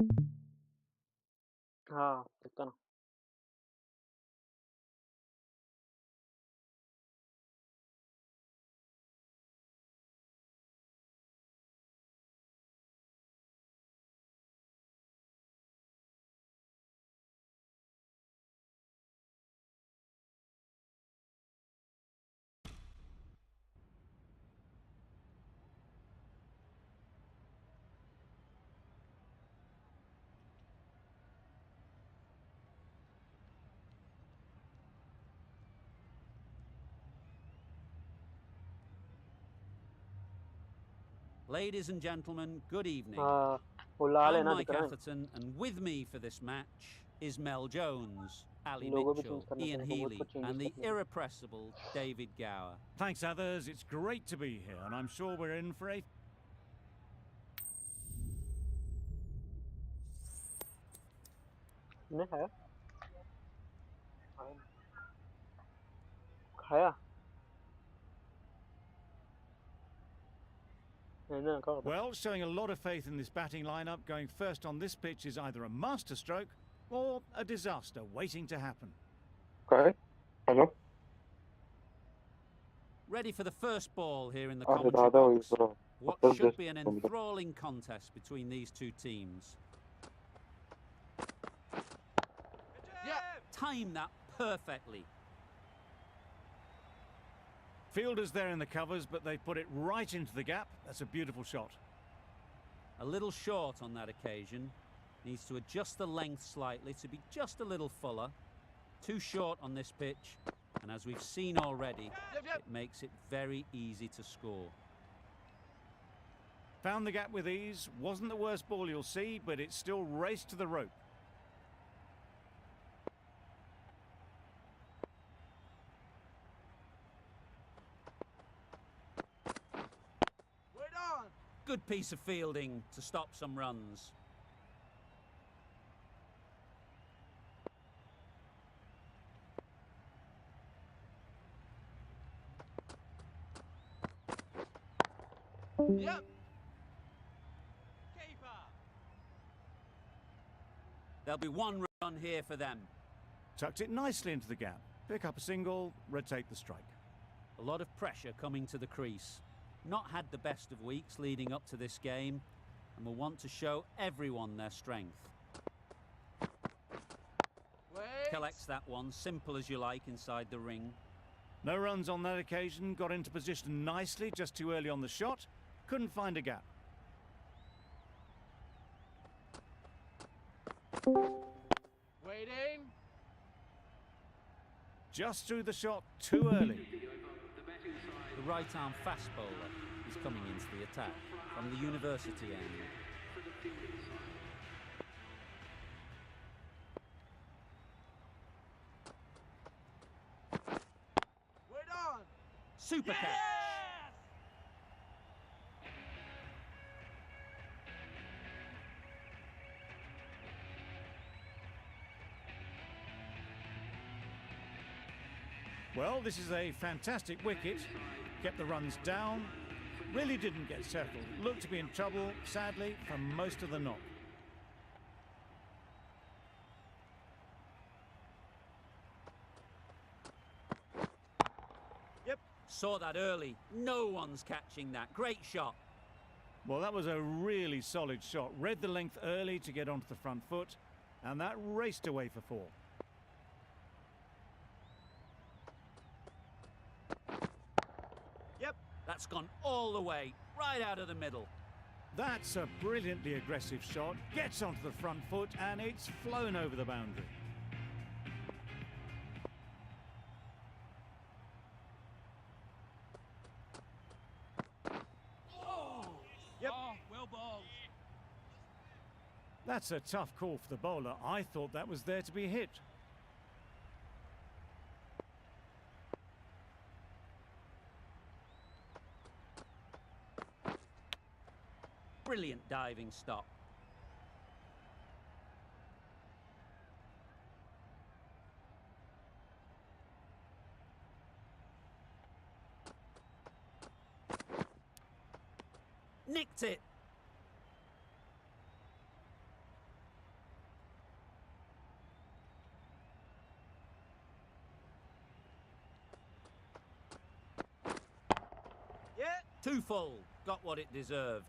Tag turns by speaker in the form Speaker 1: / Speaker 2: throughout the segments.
Speaker 1: हाँ, देखता ना।
Speaker 2: Ladies and gentlemen, good evening.
Speaker 1: हाँ, वो लाल है
Speaker 2: I'm
Speaker 1: ना,
Speaker 2: Mike
Speaker 1: दिख रहा है?
Speaker 2: Atherton, and with me for this match is Mel Jones, Ali
Speaker 1: लोगो भी चेंज
Speaker 2: Mitchell,
Speaker 1: करना
Speaker 2: Ian
Speaker 1: पड़ेगा, बहुत
Speaker 2: Healy,
Speaker 1: कुछ चेंजेस
Speaker 2: and the
Speaker 1: करने हैं।
Speaker 2: irrepressible David Gower.
Speaker 3: Thanks, others. It's great to be here, and I'm sure we're in for a...
Speaker 1: ने खाया? खाया? नहीं खाया।
Speaker 3: Well, showing a lot of faith in this batting lineup, going first on this pitch is either a masterstroke or a disaster waiting to happen.
Speaker 1: Okay. Hello.
Speaker 2: Ready for the first ball here in the
Speaker 1: Ah,
Speaker 2: commentary
Speaker 1: दादा
Speaker 2: box.
Speaker 1: bro.
Speaker 2: What
Speaker 1: What's
Speaker 2: should
Speaker 1: this?
Speaker 2: be an enthralling contest between these two teams.
Speaker 4: Yeah.
Speaker 2: Time that perfectly.
Speaker 3: Fielders there in the covers, but they put it right into the gap. That's a beautiful shot.
Speaker 2: A little short on that occasion. Needs to adjust the length slightly to be just a little fuller. Too short on this pitch. And as we've seen already, it makes it very easy to score.
Speaker 3: Found the gap with ease. Wasn't the worst ball you'll see, but it still raced to the rope.
Speaker 2: Good piece of fielding to stop some runs.
Speaker 4: Yep. Keeper.
Speaker 2: There'll be one run here for them.
Speaker 3: Tucked it nicely into the gap. Pick up a single, rotate the strike.
Speaker 2: A lot of pressure coming to the crease. Not had the best of weeks leading up to this game, and will want to show everyone their strength.
Speaker 4: Wait.
Speaker 2: Collects that one, simple as you like, inside the ring.
Speaker 3: No runs on that occasion. Got into position nicely, just too early on the shot. Couldn't find a gap.
Speaker 4: Waiting.
Speaker 3: Just through the shot too early.
Speaker 2: The right-arm fast bowler is coming into the attack from the university end.
Speaker 4: Wait on.
Speaker 2: Super catch.
Speaker 3: Well, this is a fantastic wicket. Kept the runs down. Really didn't get settled. Looked to be in trouble, sadly, for most of the knock.
Speaker 4: Yep.
Speaker 2: Saw that early. No one's catching that. Great shot.
Speaker 3: Well, that was a really solid shot. Read the length early to get onto the front foot, and that raced away for four.
Speaker 4: Yep.
Speaker 2: That's gone all the way, right out of the middle.
Speaker 3: That's a brilliantly aggressive shot. Gets onto the front foot, and it's flown over the boundary.
Speaker 4: Yep. Oh, well bowled.
Speaker 3: That's a tough call for the bowler. I thought that was there to be hit.
Speaker 2: Brilliant diving stop. Nicked it. Too full. Got what it deserved.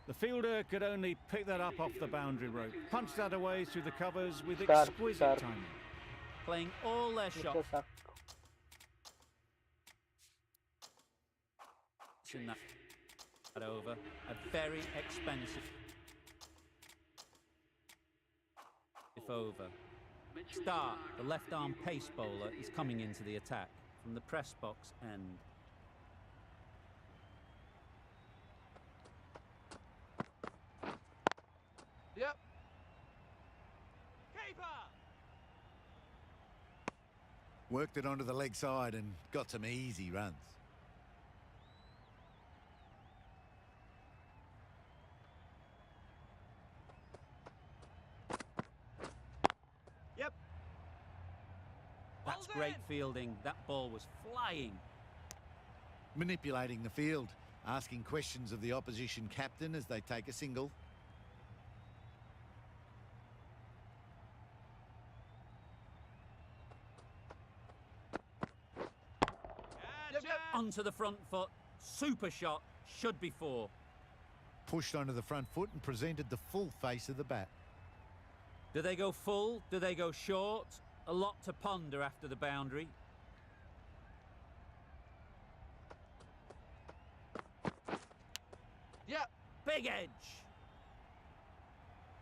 Speaker 3: The fielder could only pick that up off the boundary rope. Punched that away through the covers with
Speaker 1: Sharp,
Speaker 3: exquisite
Speaker 1: sharp.
Speaker 3: timing.
Speaker 2: Playing all their shots
Speaker 1: Mr. Sark.
Speaker 2: in that over. A very expensive over. Start, the left arm pace bowler, is coming into the attack from the press box end.
Speaker 4: Yep. Keeper.
Speaker 5: Worked it onto the leg side and got some easy runs.
Speaker 4: Yep.
Speaker 2: That's
Speaker 4: Ball's
Speaker 2: great
Speaker 4: in.
Speaker 2: fielding. That ball was flying.
Speaker 5: Manipulating the field, asking questions of the opposition captain as they take a single.
Speaker 4: Yep, yep.
Speaker 2: Onto the front foot. Super shot. Should be four.
Speaker 5: Pushed onto the front foot and presented the full face of the bat.
Speaker 2: Do they go full? Do they go short? A lot to ponder after the boundary.
Speaker 4: Yep.
Speaker 2: Big edge.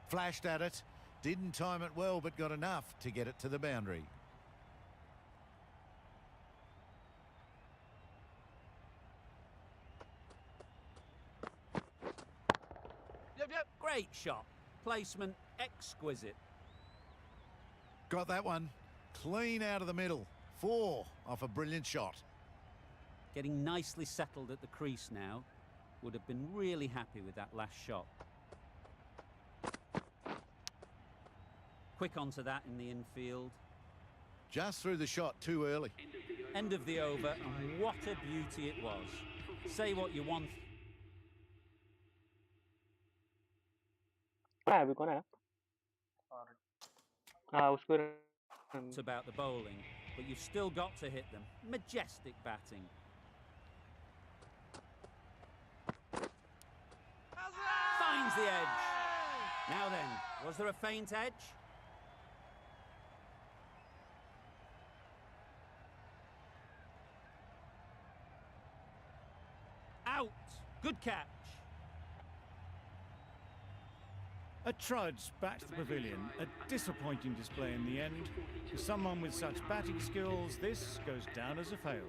Speaker 5: Flashed at it, didn't time it well but got enough to get it to the boundary.
Speaker 4: Yep, yep.
Speaker 2: Great shot. Placement exquisite.
Speaker 5: Got that one. Clean out of the middle. 4 off a brilliant shot.
Speaker 2: Getting nicely settled at the crease now. Would have been really happy with that last shot. Quick onto that in the infield.
Speaker 5: Just threw the shot too early.
Speaker 2: End of the over, and what a beauty it was. Say what you want
Speaker 1: अभी कौन है हाँ उसको
Speaker 2: about the bowling, but you've still got to hit them. Majestic batting. Finds the edge. Now then, was there a faint edge? Out. Good catch.
Speaker 3: A trudge back to the pavilion. A disappointing display in the end. For someone with such batting skills, this goes down as a fail.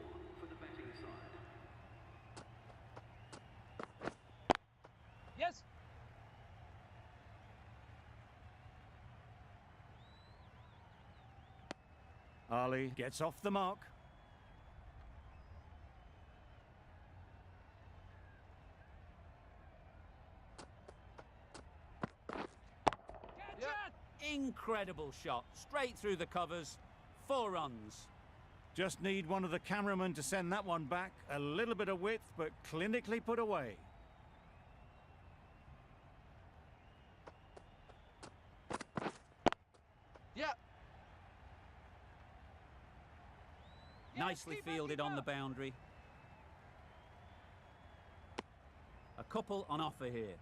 Speaker 4: Yes.
Speaker 3: Ali gets off the mark.
Speaker 2: Incredible shot. Straight through the covers. 4 runs.
Speaker 3: Just need one of the cameramen to send that one back. A little bit of width, but clinically put away.
Speaker 4: Yep.
Speaker 2: Nicely fielded on the boundary. A couple on offer here.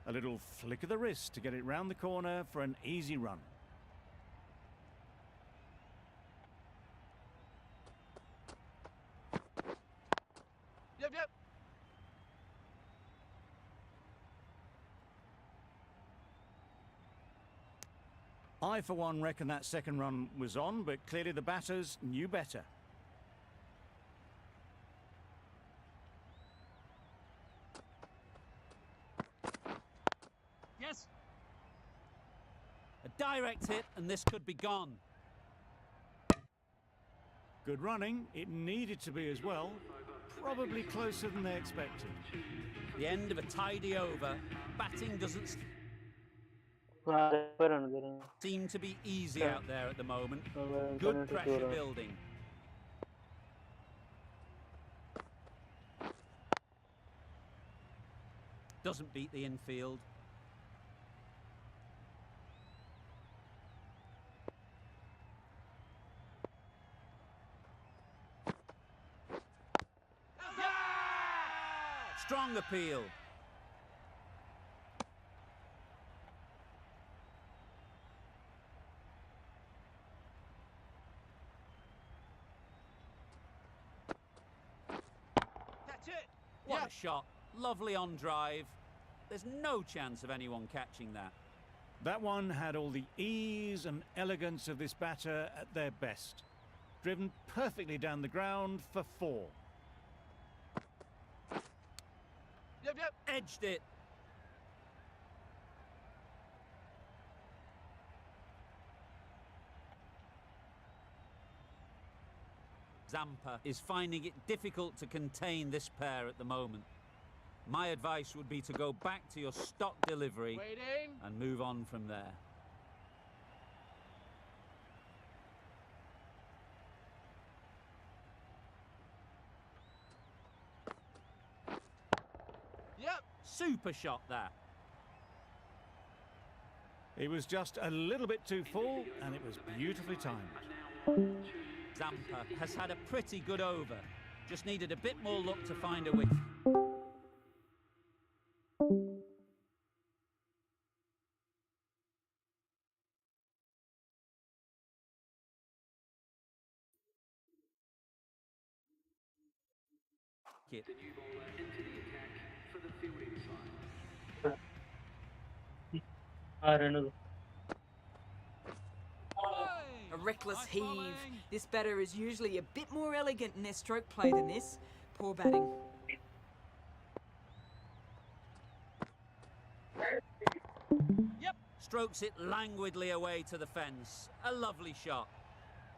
Speaker 3: A little flick of the wrist to get it round the corner for an easy run.
Speaker 4: Yep, yep.
Speaker 3: I, for one, reckon that second run was on, but clearly the batters knew better.
Speaker 4: Yes.
Speaker 2: A direct hit, and this could be gone.
Speaker 3: Good running. It needed to be as well. Probably closer than they expected.
Speaker 2: The end of a tidy over. Batting doesn't
Speaker 1: हाँ पर run दे रहे हैं
Speaker 2: seem to be easy
Speaker 1: Yeah.
Speaker 2: out there at the moment.
Speaker 1: और
Speaker 2: Good
Speaker 1: internet
Speaker 2: pressure
Speaker 1: हो रहा है
Speaker 2: building. Doesn't beat the infield. Strong appeal.
Speaker 4: Catch it.
Speaker 2: What
Speaker 4: Yeah.
Speaker 2: a shot. Lovely on drive. There's no chance of anyone catching that.
Speaker 3: That one had all the ease and elegance of this batter at their best. Driven perfectly down the ground for 4.
Speaker 4: Yep, yep.
Speaker 2: Edged it. Zampa is finding it difficult to contain this pair at the moment. My advice would be to go back to your stock delivery
Speaker 4: Waiting.
Speaker 2: and move on from there.
Speaker 4: Yep.
Speaker 2: Super shot that.
Speaker 3: It was just a little bit too full, and it was beautifully timed.
Speaker 2: Zampa has had a pretty good over. Just needed a bit more luck to find a wicket.
Speaker 6: A reckless heave. This batter is usually a bit more elegant in their stroke play than this. Poor batting.
Speaker 4: Yep.
Speaker 2: Strokes it languidly away to the fence. A lovely shot.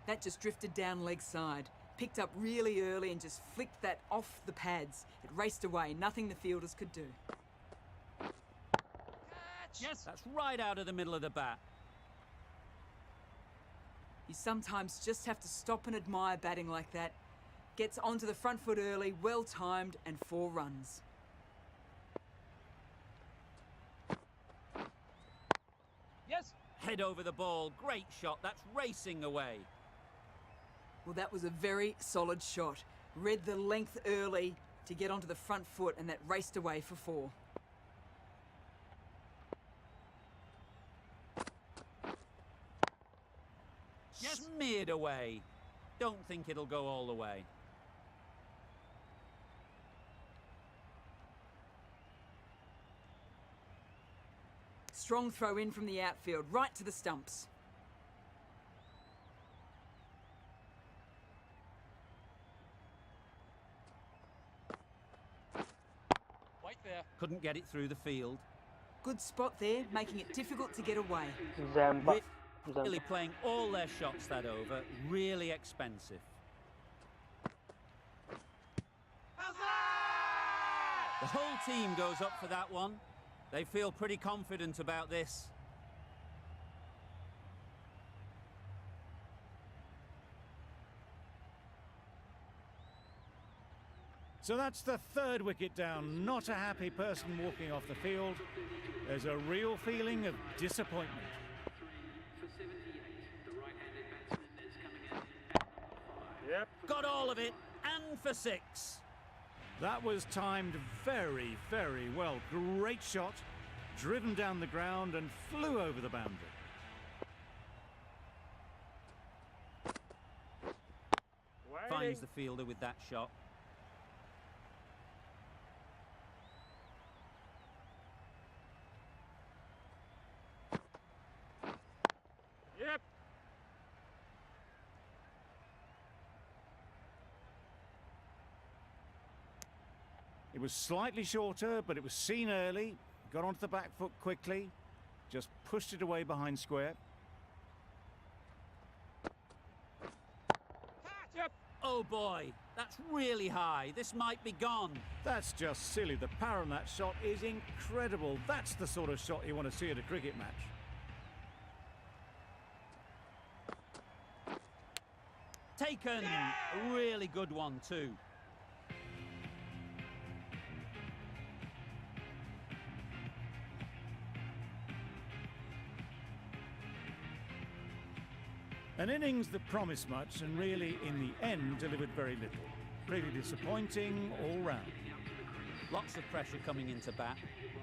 Speaker 6: That just drifted down leg side. Picked up really early and just flicked that off the pads. It raced away. Nothing the fielders could do.
Speaker 4: Catch. Yes.
Speaker 2: That's right out of the middle of the bat.
Speaker 6: You sometimes just have to stop and admire batting like that. Gets onto the front foot early, well timed, and 4 runs.
Speaker 4: Yes.
Speaker 2: Head over the ball. Great shot. That's racing away.
Speaker 6: Well, that was a very solid shot. Read the length early to get onto the front foot, and that raced away for 4.
Speaker 4: Yes.
Speaker 2: Smeared away. Don't think it'll go all the way.
Speaker 6: Strong throw in from the outfield, right to the stumps.
Speaker 4: Wait there.
Speaker 2: Couldn't get it through the field.
Speaker 6: Good spot there, making it difficult to get away.
Speaker 1: Zampa.
Speaker 2: Really playing all their shots that over. Really expensive.
Speaker 4: How's that?
Speaker 2: The whole team goes up for that one. They feel pretty confident about this.
Speaker 3: So that's the 3rd wicket down. Not a happy person walking off the field. There's a real feeling of disappointment.
Speaker 1: Yep.
Speaker 2: Got all of it, and for 6.
Speaker 3: That was timed very, very well. Great shot, driven down the ground and flew over the boundary.
Speaker 2: Finds the fielder with that shot.
Speaker 1: Yep.
Speaker 3: It was slightly shorter, but it was seen early. Got onto the back foot quickly. Just pushed it away behind square.
Speaker 4: Catch.
Speaker 2: Oh boy, that's really high. This might be gone.
Speaker 3: That's just silly. The power on that shot is incredible. That's the sort of shot you want to see at a cricket match.
Speaker 2: Taken. A really good one too.
Speaker 3: An innings that promised much and really, in the end, delivered very little. Pretty disappointing all round.
Speaker 2: Lots of pressure coming into bat.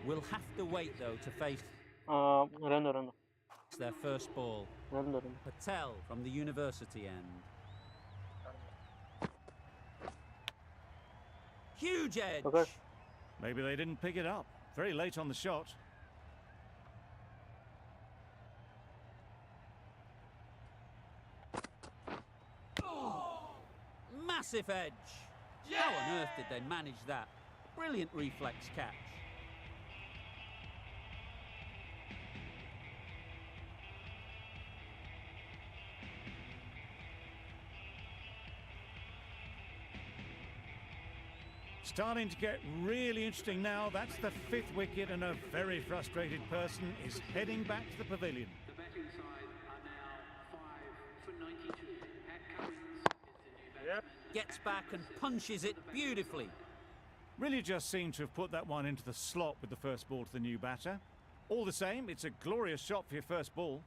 Speaker 2: Will have to wait though to face
Speaker 1: Run.
Speaker 2: their first ball.
Speaker 1: Run.
Speaker 2: Patel from the university end. Huge edge.
Speaker 1: Okay.
Speaker 3: Maybe they didn't pick it up. Very late on the shot.
Speaker 2: Massive edge. How on earth did they manage that? Brilliant reflex catch.
Speaker 3: Starting to get really interesting now. That's the 5th wicket, and a very frustrated person is heading back to the pavilion.
Speaker 7: The betting side are now 5 for 92. Pat Cummins is the new
Speaker 1: Yep.
Speaker 2: Gets back and punches it beautifully.
Speaker 3: Really just seemed to have put that one into the slot with the first ball to the new batter. All the same, it's a glorious shot for your first ball.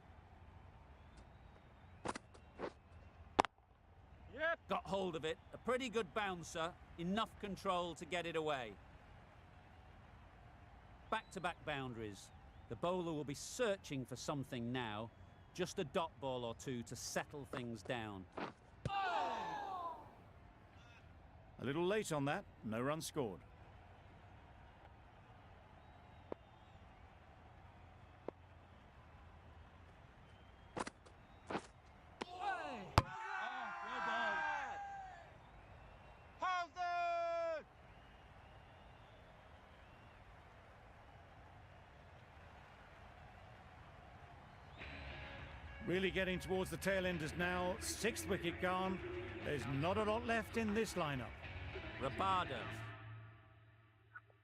Speaker 1: Yep.
Speaker 2: Got hold of it. A pretty good bouncer. Enough control to get it away. Back-to-back boundaries. The bowler will be searching for something now. Just a dot ball or two to settle things down.
Speaker 3: A little late on that, no run scored. Really getting towards the tail enders now. 6th wicket gone. There's not a lot left in this lineup.
Speaker 2: Rabada.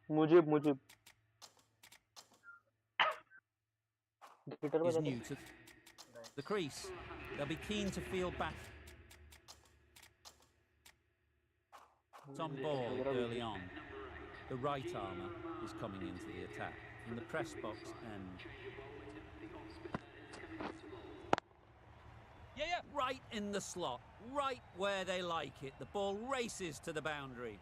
Speaker 1: Mujib.
Speaker 2: Is new to the crease. They'll be keen to field back. It's on ball early on. The right armour is coming into the attack from the press box end.
Speaker 4: Yeah.
Speaker 2: Right in the slot, right where they like it. The ball races to the boundary.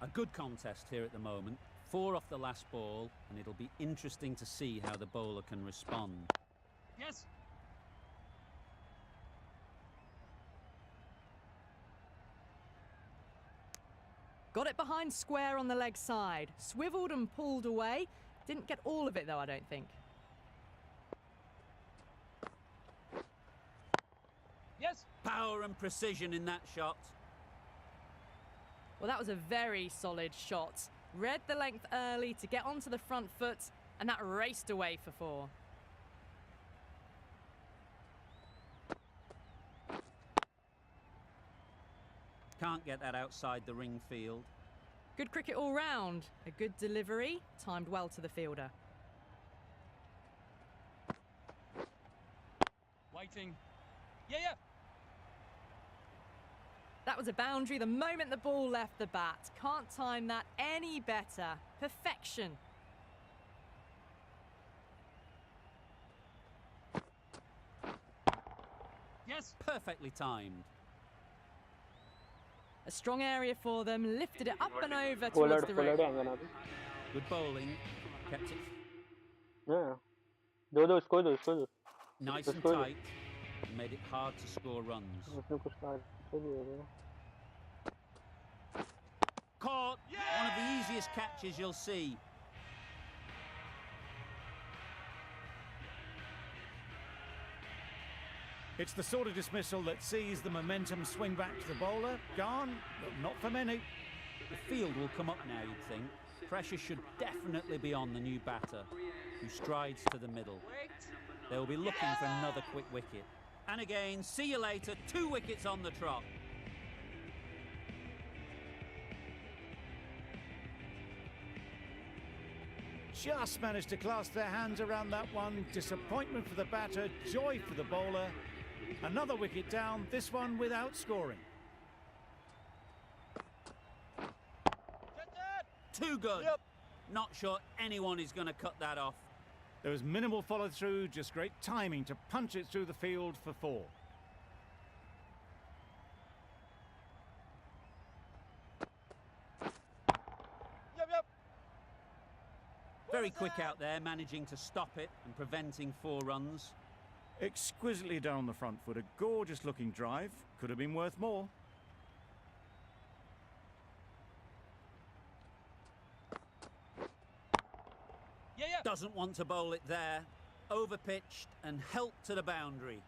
Speaker 2: A good contest here at the moment. 4 off the last ball, and it'll be interesting to see how the bowler can respond.
Speaker 4: Yes.
Speaker 8: Got it behind square on the leg side. Swiveled and pulled away. Didn't get all of it though, I don't think.
Speaker 4: Yes.
Speaker 2: Power and precision in that shot.
Speaker 8: Well, that was a very solid shot. Read the length early to get onto the front foot, and that raced away for 4.
Speaker 2: Can't get that outside the ring field.
Speaker 8: Good cricket all round. A good delivery, timed well to the fielder.
Speaker 4: Waiting. Yeah.
Speaker 8: That was a boundary the moment the ball left the bat. Can't time that any better. Perfection.
Speaker 4: Yes.
Speaker 2: Perfectly timed.
Speaker 8: A strong area for them. Lifted it up and over towards the rope.
Speaker 2: Good bowling. Kept it
Speaker 1: Yeah. Do. Score.
Speaker 2: nice and tight. And made it hard to score runs. Caught. One of the easiest catches you'll see.
Speaker 3: It's the sort of dismissal that sees the momentum swing back to the bowler. Gone, but not for many.
Speaker 2: The field will come up now, you'd think. Pressure should definitely be on the new batter, who strides to the middle. They'll be looking for another quick wicket. And again, see you later, 2 wickets on the trot.
Speaker 3: Just managed to clasp their hands around that one. Disappointment for the batter, joy for the bowler. Another wicket down, this one without scoring.
Speaker 2: Too good.
Speaker 4: Yep.
Speaker 2: Not sure anyone is going to cut that off.
Speaker 3: There was minimal follow-through, just great timing to punch it through the field for 4.
Speaker 2: Very quick out there, managing to stop it and preventing 4 runs.
Speaker 3: Exquisitely done on the front foot. A gorgeous looking drive. Could have been worth more.
Speaker 4: Yeah, yeah.
Speaker 2: Doesn't want to bowl it there. Overpitched and helped to the boundary.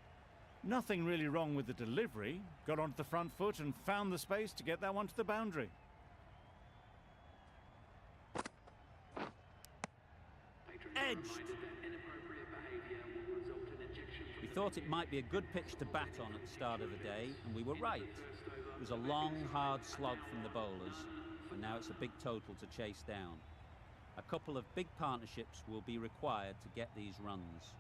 Speaker 3: Nothing really wrong with the delivery. Got onto the front foot and found the space to get that one to the boundary.
Speaker 2: Edged. We thought it might be a good pitch to bat on at the start of the day, and we were right. It was a long, hard slog from the bowlers, and now it's a big total to chase down. A couple of big partnerships will be required to get these runs.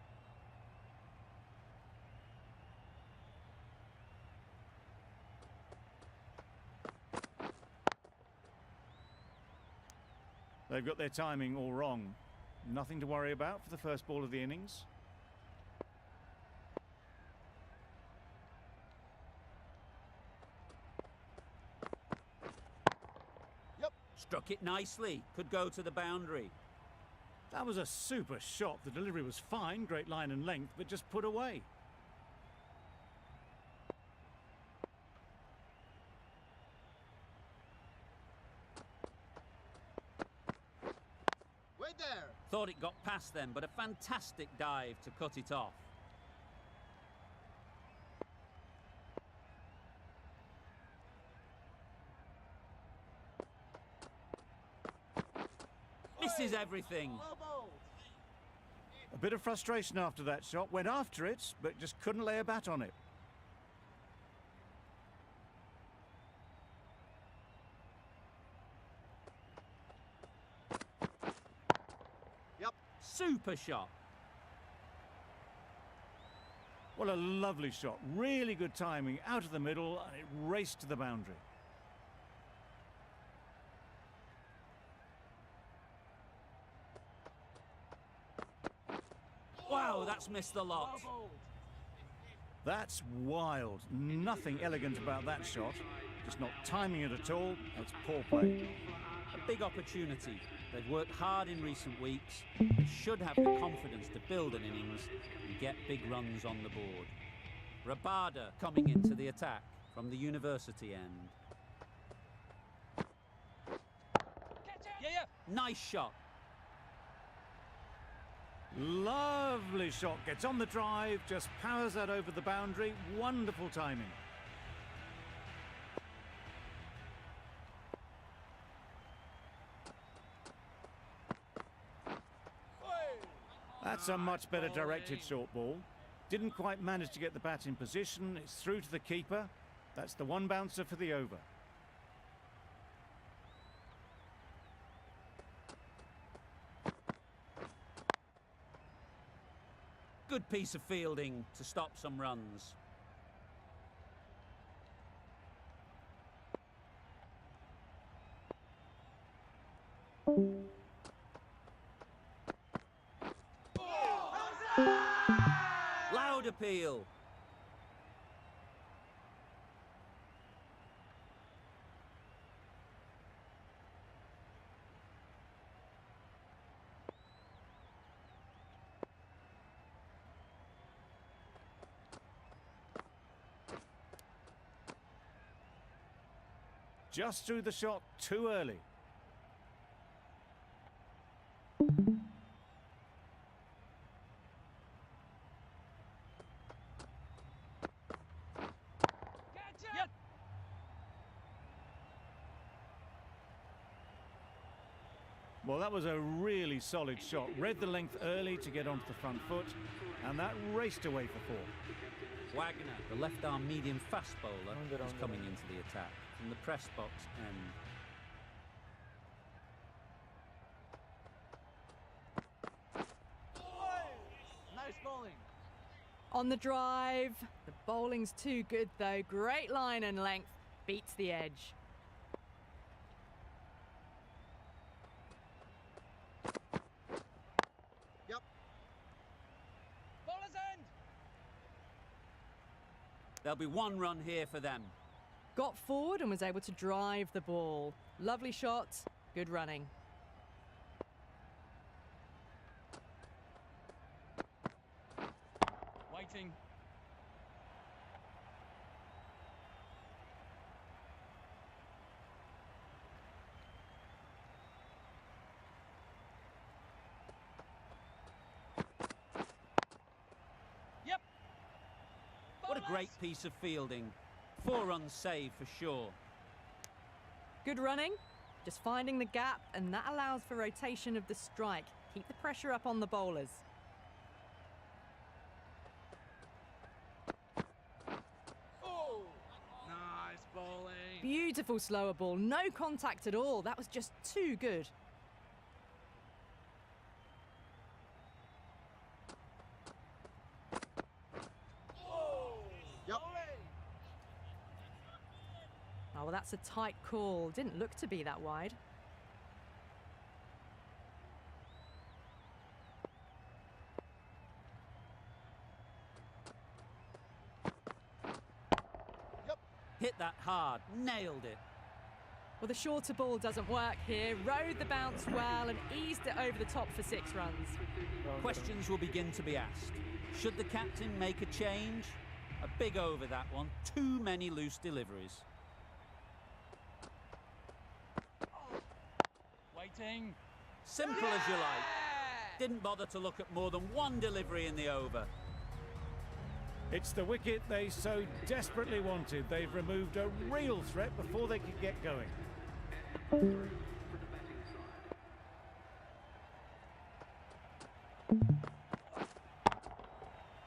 Speaker 3: They've got their timing all wrong. Nothing to worry about for the first ball of the innings.
Speaker 2: Struck it nicely. Could go to the boundary.
Speaker 3: That was a super shot. The delivery was fine, great line and length, but just put away.
Speaker 9: Wait there!
Speaker 2: Thought it got past them, but a fantastic dive to cut it off. Misses everything.
Speaker 3: A bit of frustration after that shot. Went after it, but just couldn't lay a bat on it.
Speaker 9: Yep.
Speaker 2: Super shot.
Speaker 3: What a lovely shot. Really good timing. Out of the middle, and it raced to the boundary.
Speaker 2: Wow, that's missed the lot.
Speaker 3: That's wild. Nothing elegant about that shot. Just not timing it at all. It's poor play.
Speaker 2: A big opportunity. They've worked hard in recent weeks. They should have the confidence to build an innings and get big runs on the board. Rabada coming into the attack from the university end.
Speaker 4: Yeah, yeah.
Speaker 2: Nice shot.
Speaker 3: Lovely shot. Gets on the drive, just powers that over the boundary. Wonderful timing. That's a much better directed short ball. Didn't quite manage to get the bat in position. It's through to the keeper. That's the one bouncer for the over.
Speaker 2: Good piece of fielding to stop some runs. Loud appeal.
Speaker 3: Just threw the shot too early.
Speaker 4: Yeah.
Speaker 3: Well, that was a really solid shot. Read the length early to get onto the front foot, and that raced away for 4.
Speaker 2: Wagner, the left-arm medium fast bowler, is coming into the attack from the press box end.
Speaker 9: Nice bowling.
Speaker 8: On the drive. The bowling's too good, though. Great line and length. Beats the edge.
Speaker 9: Yep.
Speaker 4: Bowler's end.
Speaker 2: There'll be 1 run here for them.
Speaker 8: Got forward and was able to drive the ball. Lovely shot. Good running.
Speaker 4: Waiting. Yep.
Speaker 2: What a great
Speaker 4: Bowlers!
Speaker 2: piece of fielding. 4 runs saved for sure.
Speaker 8: Good running, just finding the gap, and that allows for rotation of the strike. Keep the pressure up on the bowlers.
Speaker 4: Oh! Nice bowling.
Speaker 8: Beautiful slower ball, no contact at all. That was just too good.
Speaker 9: Yep.
Speaker 8: Oh, well, that's a tight call. Didn't look to be that wide.
Speaker 2: Hit that hard, nailed it.
Speaker 8: Well, the shorter ball doesn't work here. Rode the bounce well and eased it over the top for 6 runs.
Speaker 2: Questions will begin to be asked. Should the captain make a change? A big over that one. Too many loose deliveries.
Speaker 4: Waiting.
Speaker 2: Simple as you like. Didn't bother to look at more than one delivery in the over.
Speaker 3: It's the wicket they so desperately wanted. They've removed a real threat before they could get going.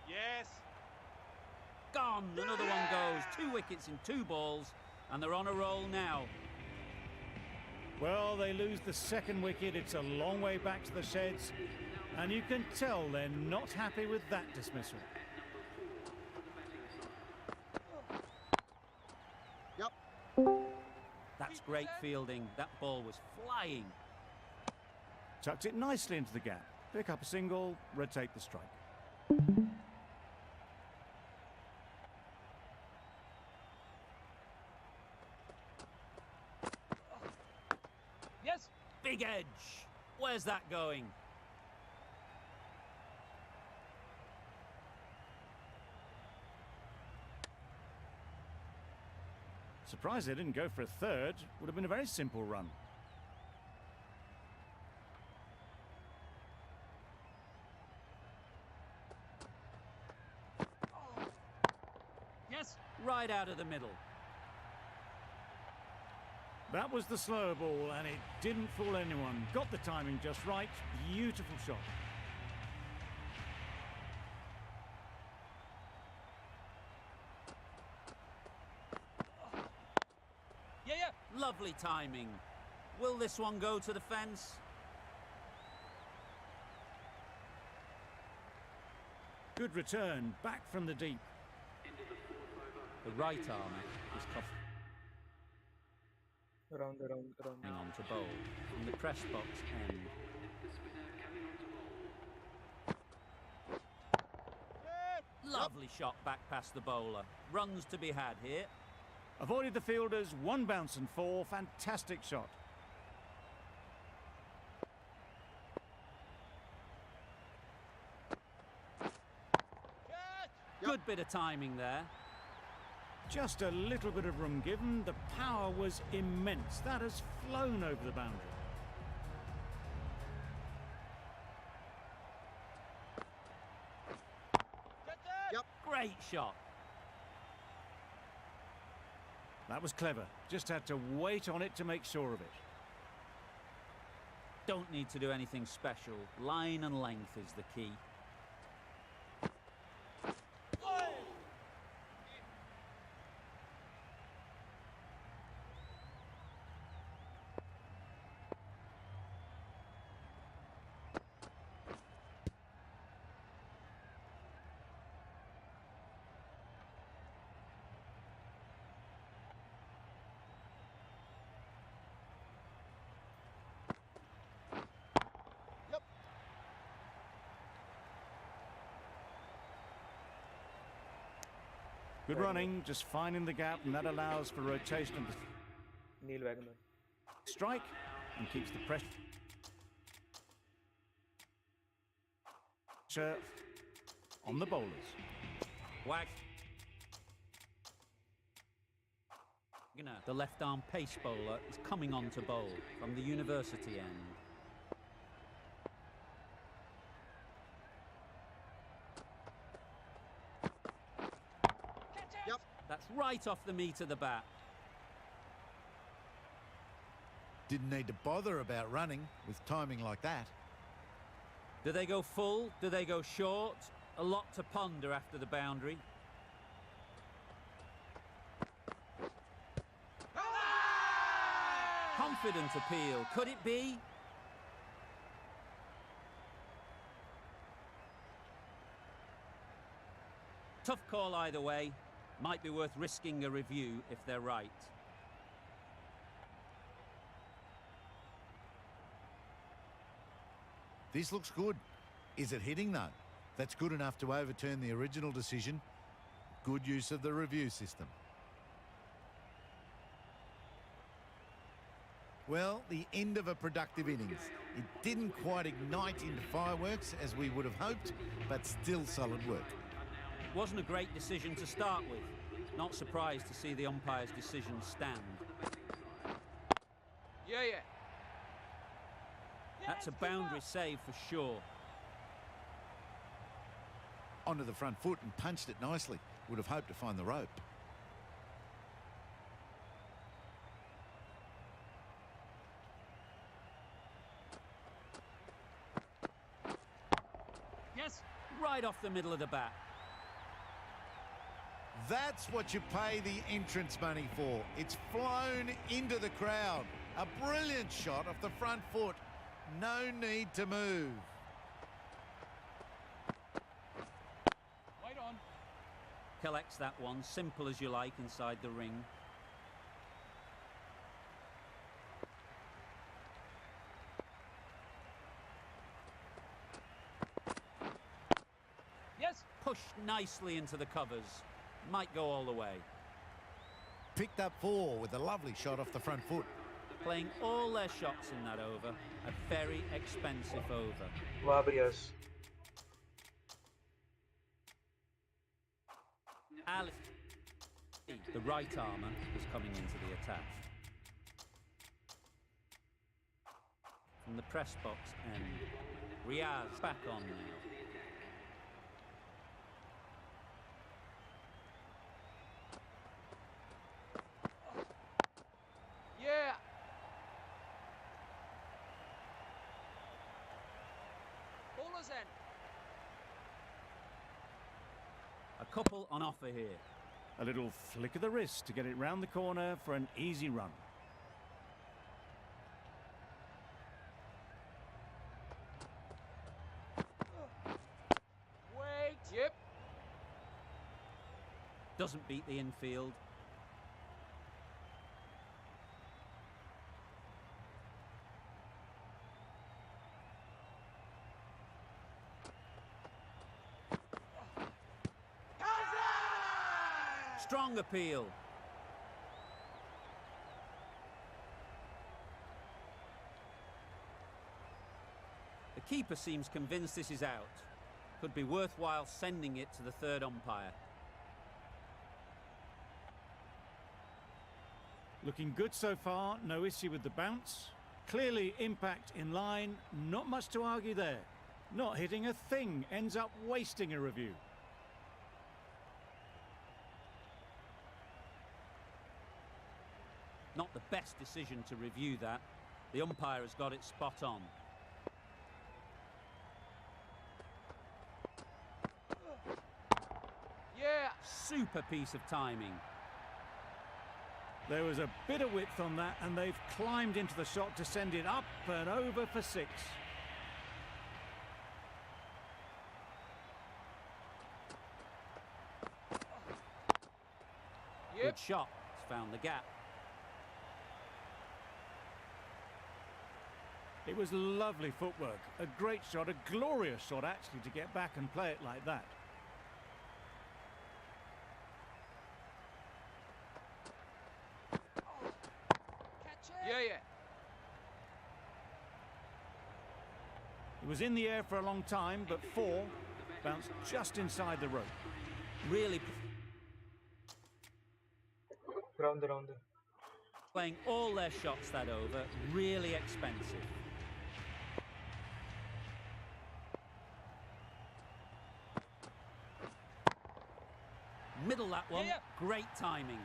Speaker 4: Yes.
Speaker 2: Gone. Another one goes. 2 wickets in 2 balls, and they're on a roll now.
Speaker 3: Well, they lose the second wicket. It's a long way back to the sheds, and you can tell they're not happy with that dismissal.
Speaker 9: Yep.
Speaker 2: That's great fielding. That ball was flying.
Speaker 3: Tucked it nicely into the gap. Pick up a single, rotate the strike.
Speaker 4: Yes.
Speaker 2: Big edge. Where's that going?
Speaker 3: Surprised they didn't go for a third. Would have been a very simple run.
Speaker 4: Yes.
Speaker 2: Right out of the middle.
Speaker 3: That was the slower ball, and it didn't fool anyone. Got the timing just right. Beautiful shot.
Speaker 4: Yeah, yeah.
Speaker 2: Lovely timing. Will this one go to the fence?
Speaker 3: Good return, back from the deep.
Speaker 2: The right armour is coughing
Speaker 1: Around.
Speaker 2: on to bowl from the press box end. Lovely shot back past the bowler. Runs to be had here.
Speaker 3: Avoided the fielders, 1 bounce and 4. Fantastic shot.
Speaker 2: Good bit of timing there.
Speaker 3: Just a little bit of room given. The power was immense. That has flown over the boundary.
Speaker 2: Great shot.
Speaker 3: That was clever. Just had to wait on it to make sure of it.
Speaker 2: Don't need to do anything special. Line and length is the key.
Speaker 3: Good running, just finding the gap, and that allows for rotation of the
Speaker 1: Neil Wagner.
Speaker 3: strike and keeps the pressure on the bowlers.
Speaker 2: Wagner, the left-arm pace bowler, is coming on to bowl from the university end.
Speaker 9: Yep.
Speaker 2: That's right off the meat of the bat.
Speaker 5: Didn't need to bother about running with timing like that.
Speaker 2: Do they go full? Do they go short? A lot to ponder after the boundary. Confident appeal. Could it be? Tough call either way. Might be worth risking a review if they're right.
Speaker 5: This looks good. Is it hitting though? That's good enough to overturn the original decision. Good use of the review system. Well, the end of a productive innings. It didn't quite ignite into fireworks as we would have hoped, but still solid work.
Speaker 2: It wasn't a great decision to start with. Not surprised to see the umpire's decision stand.
Speaker 4: Yeah.
Speaker 2: That's a boundary save for sure.
Speaker 5: Onto the front foot and punched it nicely. Would have hoped to find the rope.
Speaker 4: Yes.
Speaker 2: Right off the middle of the bat.
Speaker 5: That's what you pay the entrance money for. It's flown into the crowd. A brilliant shot off the front foot. No need to move.
Speaker 4: Wait on.
Speaker 2: Collects that one, simple as you like, inside the ring.
Speaker 4: Yes.
Speaker 2: Pushed nicely into the covers. Might go all the way.
Speaker 5: Picked up 4 with a lovely shot off the front foot.
Speaker 2: Playing all their shots in that over. A very expensive over.
Speaker 1: Vabrios.
Speaker 2: Alice, the right armour, is coming into the attack. From the press box end, Riaz back on now.
Speaker 4: Yeah. Bowler's end.
Speaker 2: A couple on offer here.
Speaker 3: A little flick of the wrist to get it round the corner for an easy run.
Speaker 4: Wait. Yep.
Speaker 2: Doesn't beat the infield. Strong appeal. The keeper seems convinced this is out. Could be worthwhile sending it to the third umpire.
Speaker 3: Looking good so far, no issue with the bounce. Clearly impact in line, not much to argue there. Not hitting a thing, ends up wasting a review.
Speaker 2: Not the best decision to review that. The umpire has got it spot on.
Speaker 4: Yeah.
Speaker 2: Super piece of timing.
Speaker 3: There was a bit of width on that, and they've climbed into the shot to send it up and over for 6.
Speaker 4: Yep.
Speaker 2: Good shot. It's found the gap.
Speaker 3: It was lovely footwork, a great shot, a glorious shot actually to get back and play it like that.
Speaker 4: Catch it. Yeah.
Speaker 3: It was in the air for a long time, but 4 bounced just inside the rope.
Speaker 2: Really
Speaker 1: Round.
Speaker 2: playing all their shots that over. Really expensive. Middle that one.
Speaker 4: Yeah.
Speaker 2: Great timing.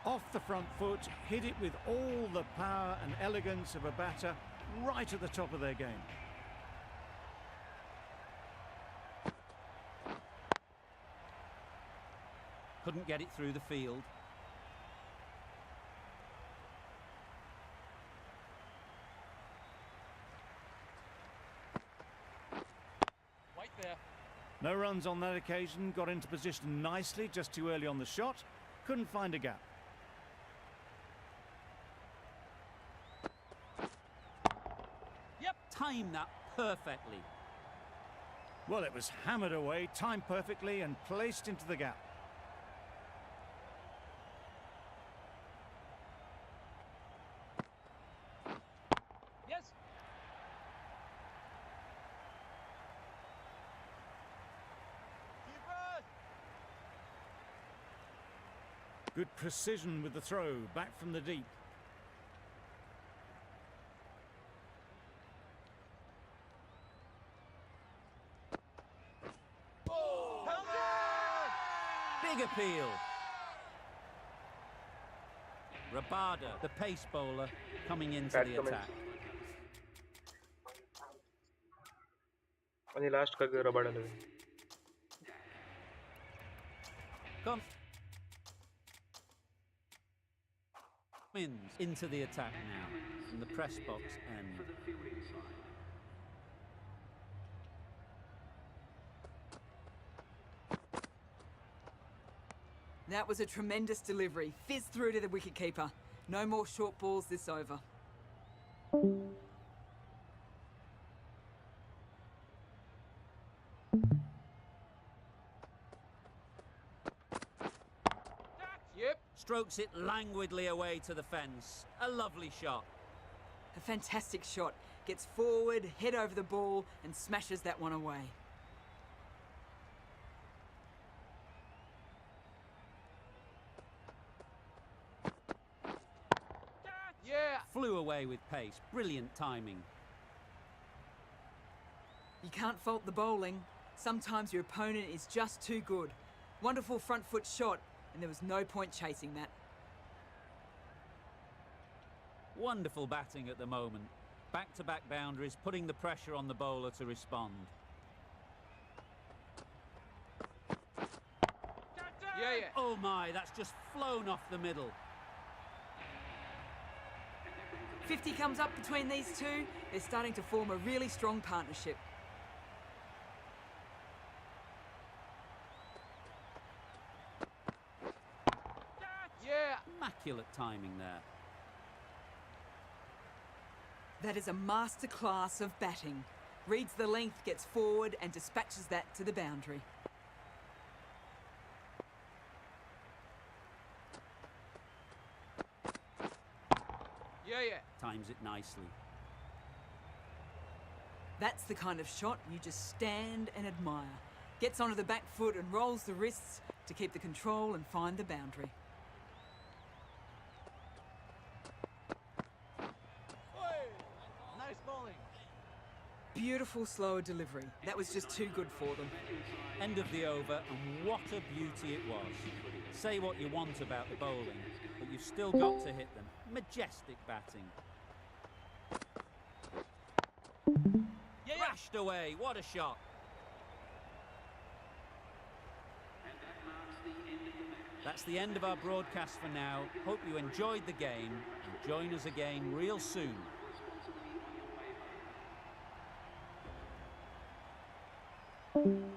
Speaker 3: Off the front foot, hit it with all the power and elegance of a batter right at the top of their game.
Speaker 2: Couldn't get it through the field.
Speaker 4: Wait there.
Speaker 3: No runs on that occasion, got into position nicely just too early on the shot, couldn't find a gap.
Speaker 2: Yep. Timed that perfectly.
Speaker 3: Well, it was hammered away, timed perfectly and placed into the gap.
Speaker 4: Yes.
Speaker 9: Keepers!
Speaker 3: Good precision with the throw, back from the deep.
Speaker 2: Big appeal. Rabada, the pace bowler, coming into
Speaker 1: Bat
Speaker 2: the
Speaker 1: comments.
Speaker 2: attack.
Speaker 1: आणि last का Rabada लगे.
Speaker 2: Come. Wins into the attack now from the press box end.
Speaker 7: For the fielding side.
Speaker 6: That was a tremendous delivery. Fizzed through to the wicketkeeper. No more short balls this over.
Speaker 4: Yep.
Speaker 2: Strokes it languidly away to the fence. A lovely shot.
Speaker 6: A fantastic shot. Gets forward, head over the ball, and smashes that one away.
Speaker 4: Yeah.
Speaker 2: Flew away with pace. Brilliant timing.
Speaker 6: You can't fault the bowling. Sometimes your opponent is just too good. Wonderful front foot shot, and there was no point chasing that.
Speaker 2: Wonderful batting at the moment. Back-to-back boundaries, putting the pressure on the bowler to respond.
Speaker 4: Yeah.
Speaker 2: Oh my, that's just flown off the middle.
Speaker 6: 50 comes up between these two. They're starting to form a really strong partnership.
Speaker 4: Yeah.
Speaker 2: Immaculate timing there.
Speaker 6: That is a masterclass of batting. Reads the length, gets forward, and dispatches that to the boundary.
Speaker 4: Yeah.
Speaker 2: Times it nicely.
Speaker 6: That's the kind of shot you just stand and admire. Gets onto the back foot and rolls the wrists to keep the control and find the boundary.
Speaker 9: Nice bowling.
Speaker 2: Beautiful slower delivery. That was just too good for them. End of the over, and what a beauty it was. Say what you want about the bowling, but you've still got to hit them. Majestic batting. Thrashed away, what a shot. That's the end of our broadcast for now. Hope you enjoyed the game, and join us again real soon.
Speaker 7: Responsibly in your favour.